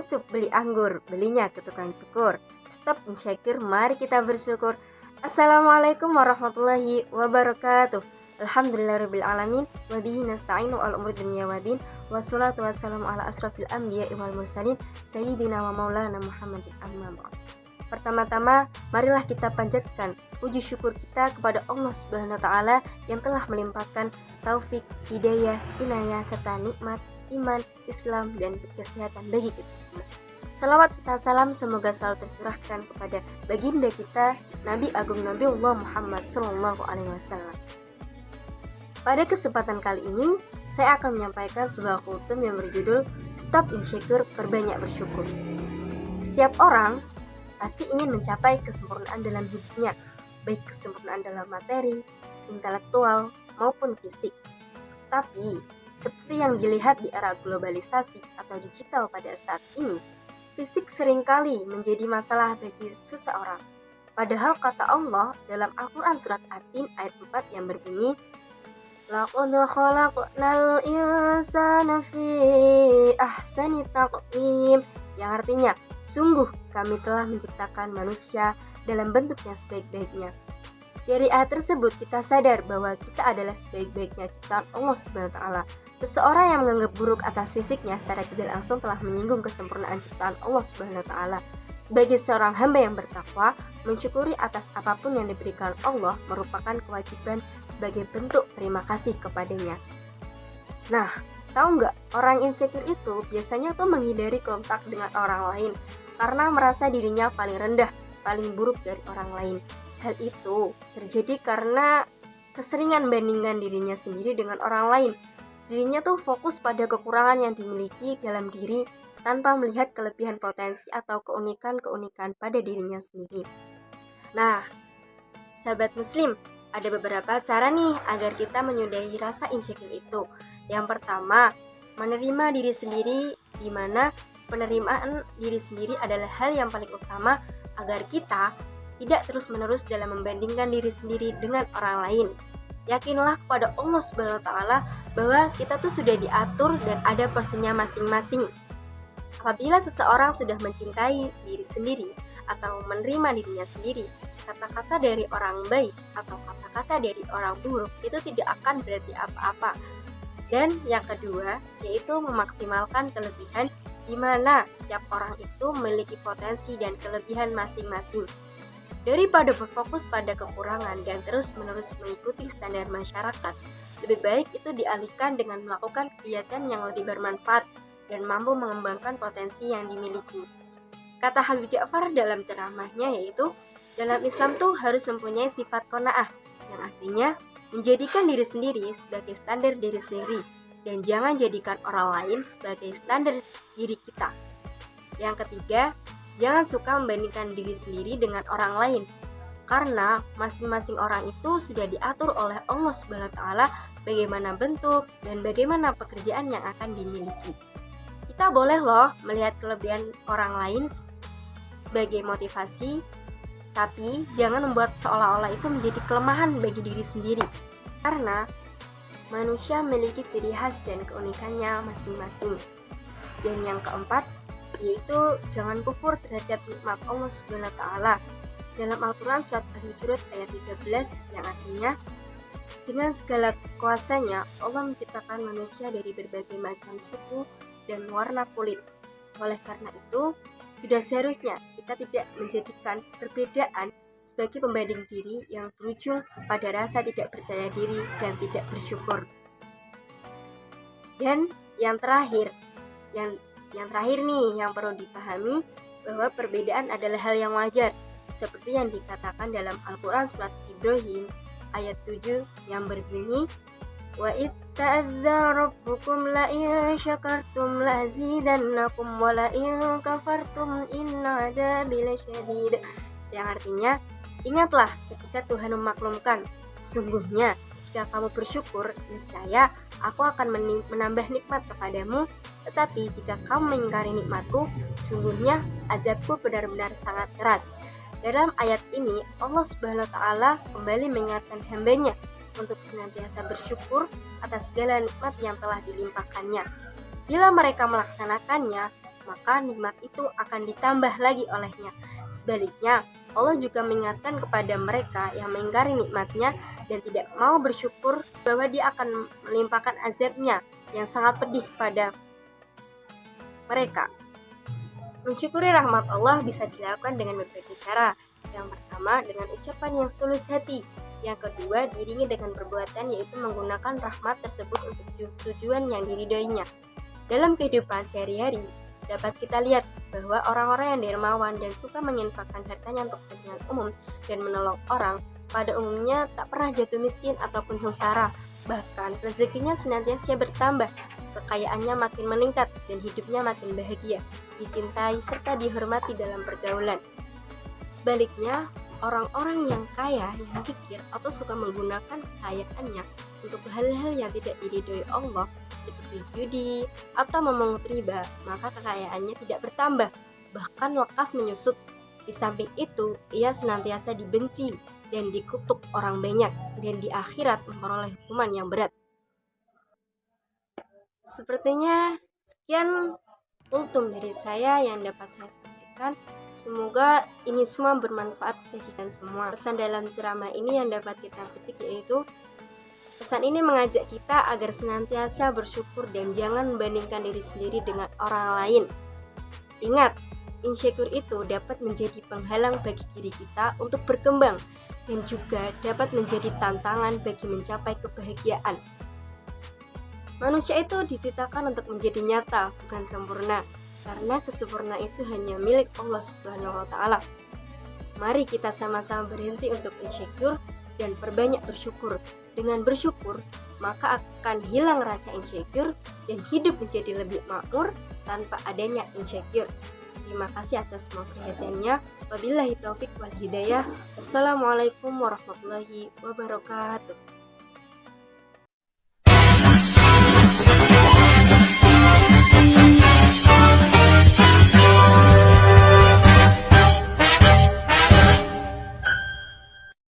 Ucup beli anggur, belinya ke tukang cukur. Stop insecure, mari kita bersyukur. Assalamualaikum warahmatullahi wabarakatuh. Alhamdulillahirrabbilalamin. Wabihi nasta'inu ala umur dunia wadin. Wassalatu wassalamu ala asrafil anbiya wal mursalin Sayyidina wa maulana Muhammadin amma ba'd. Pertama-tama, marilah kita panjatkan puji syukur kita kepada Allah Subhanahu wa taala yang telah melimpahkan taufik, hidayah, inayah serta nikmat iman, Islam, dan kesehatan bagi kita semua. Salawat serta salam semoga selalu tercurahkan kepada baginda kita Nabi Agung Nabiullah Muhammad SAW. Pada kesempatan kali ini, saya akan menyampaikan sebuah kultum yang berjudul Stop Insecure, Perbanyak Bersyukur. Setiap orang pasti ingin mencapai kesempurnaan dalam hidupnya, baik kesempurnaan dalam materi, intelektual, maupun fisik. Tapi seperti yang dilihat di era globalisasi atau digital pada saat ini, fisik seringkali menjadi masalah bagi seseorang. Padahal kata Allah dalam Al-Quran surat At-Tin ayat 4 yang berbunyi, Laqad khalaqnal insana fi ahsani taqwim, yang artinya, sungguh kami telah menciptakan manusia dalam bentuk yang sebaik-baiknya. Dari ayat tersebut kita sadar bahwa kita adalah sebaik-baiknya ciptaan Allah Subhanahu wa taala. Seseorang yang menganggap buruk atas fisiknya secara tidak langsung telah menyinggung kesempurnaan ciptaan Allah Subhanahu wa taala. Sebagai seorang hamba yang bertakwa, mensyukuri atas apapun yang diberikan Allah merupakan kewajiban sebagai bentuk terima kasih kepadanya. Nah, tahu nggak, orang insecure itu biasanya tuh menghindari kontak dengan orang lain karena merasa dirinya paling rendah, paling buruk dari orang lain. Hal itu terjadi karena keseringan bandingkan dirinya sendiri dengan orang lain. Dirinya tuh fokus pada kekurangan yang dimiliki dalam diri tanpa melihat kelebihan potensi atau keunikan-keunikan pada dirinya sendiri. Nah, sahabat muslim, ada beberapa cara nih agar kita menyudahi rasa insecure itu. Yang pertama, menerima diri sendiri, di mana penerimaan diri sendiri adalah hal yang paling utama agar kita tidak terus-menerus dalam membandingkan diri sendiri dengan orang lain. Yakinlah kepada Allah Subhanahu wa taala bahwa kita tuh sudah diatur dan ada porsinya masing-masing. Apabila seseorang sudah mencintai diri sendiri atau menerima dirinya sendiri, kata-kata dari orang baik atau kata-kata dari orang buruk itu tidak akan berarti apa-apa. Dan yang kedua, yaitu memaksimalkan kelebihan di mana tiap orang itu memiliki potensi dan kelebihan masing-masing. Daripada berfokus pada kekurangan dan terus-menerus mengikuti standar masyarakat, lebih baik itu dialihkan dengan melakukan kegiatan yang lebih bermanfaat dan mampu mengembangkan potensi yang dimiliki. Kata Habib Ja'far dalam ceramahnya yaitu, dalam Islam tuh harus mempunyai sifat qanaah, yang artinya menjadikan diri sendiri sebagai standar diri sendiri dan jangan jadikan orang lain sebagai standar diri kita. Yang ketiga, jangan suka membandingkan diri sendiri dengan orang lain, karena masing-masing orang itu sudah diatur oleh Allah Subhanahu wa taala bagaimana bentuk dan bagaimana pekerjaan yang akan dimiliki. Kita boleh loh melihat kelebihan orang lain sebagai motivasi, tapi jangan membuat seolah-olah itu menjadi kelemahan bagi diri sendiri, karena manusia memiliki ciri khas dan keunikannya masing-masing. Dan yang keempat, yaitu jangan kufur terhadap nikmat Allah Subhanahu wa taala. Dalam Al-Quran surat Al-Hujurat ayat 13 yang artinya, dengan segala kuasanya Allah menciptakan manusia dari berbagai macam suku dan warna kulit. Oleh karena itu, sudah seharusnya kita tidak menjadikan perbedaan sebagai pembanding diri yang berujung pada rasa tidak percaya diri dan tidak bersyukur. Dan yang terakhir nih yang perlu dipahami, bahwa perbedaan adalah hal yang wajar, seperti yang dikatakan dalam Al-Quran surat Ibrahim ayat 7 yang berbunyi, wa itta'adza rabbukum la in syakartum la azidannakum wa la in kafartum inna adzabi lasyadid, yang artinya, ingatlah ketika Tuhan memaklumkan, sungguhnya jika kamu bersyukur, niscaya aku akan menambah nikmat kepadamu, tetapi jika kamu mengingkari nikmatku, sungguhnya azabku benar-benar sangat keras. Dalam ayat ini, Allah Subhanahu wa taala kembali mengingatkan hambanya untuk senantiasa bersyukur atas segala nikmat yang telah dilimpahkannya. Bila mereka melaksanakannya, maka nikmat itu akan ditambah lagi olehnya. Sebaliknya, Allah juga mengingatkan kepada mereka yang mengingkari nikmatnya dan tidak mau bersyukur bahwa Dia akan melimpahkan azabnya yang sangat pedih pada mereka. Mensyukuri rahmat Allah bisa dilakukan dengan berbagai cara. Yang pertama, dengan ucapan yang setulus hati. Yang kedua, diiringi dengan perbuatan, yaitu menggunakan rahmat tersebut untuk tujuan yang diridhoinya. Dalam kehidupan sehari-hari, dapat kita lihat bahwa orang-orang yang dermawan dan suka menginfakkan hartanya untuk kepentingan umum dan menolong orang, pada umumnya tak pernah jatuh miskin ataupun sengsara. Bahkan rezekinya senantiasa bertambah, kekayaannya makin meningkat, dan hidupnya makin bahagia, dicintai, serta dihormati dalam pergaulan. Sebaliknya, orang-orang yang kaya yang kikir atau suka menggunakan kekayaannya untuk hal-hal yang tidak diridhoi Allah seperti judi atau memungut riba, maka kekayaannya tidak bertambah, bahkan lekas menyusut. Di samping itu, ia senantiasa dibenci dan dikutuk orang banyak, dan di akhirat memperoleh hukuman yang berat. Sepertinya sekian kultum dari saya yang dapat saya sampaikan. Semoga ini semua bermanfaat bagi kita semua. Pesan dalam ceramah ini yang dapat kita petik yaitu, pesan ini mengajak kita agar senantiasa bersyukur dan jangan membandingkan diri sendiri dengan orang lain. Ingat, insecure itu dapat menjadi penghalang bagi diri kita untuk berkembang dan juga dapat menjadi tantangan bagi mencapai kebahagiaan. Manusia itu diciptakan untuk menjadi nyata, bukan sempurna, karena kesempurnaan itu hanya milik Allah Subhanahu wa Ta'ala. Mari kita sama-sama berhenti untuk insecure dan perbanyak bersyukur. Dengan bersyukur, maka akan hilang rasa insecure dan hidup menjadi lebih makmur tanpa adanya insecure. Terima kasih atas semua perhatiannya. Wabillahi taufik wal hidayah. Wassalamualaikum warahmatullahi wabarakatuh.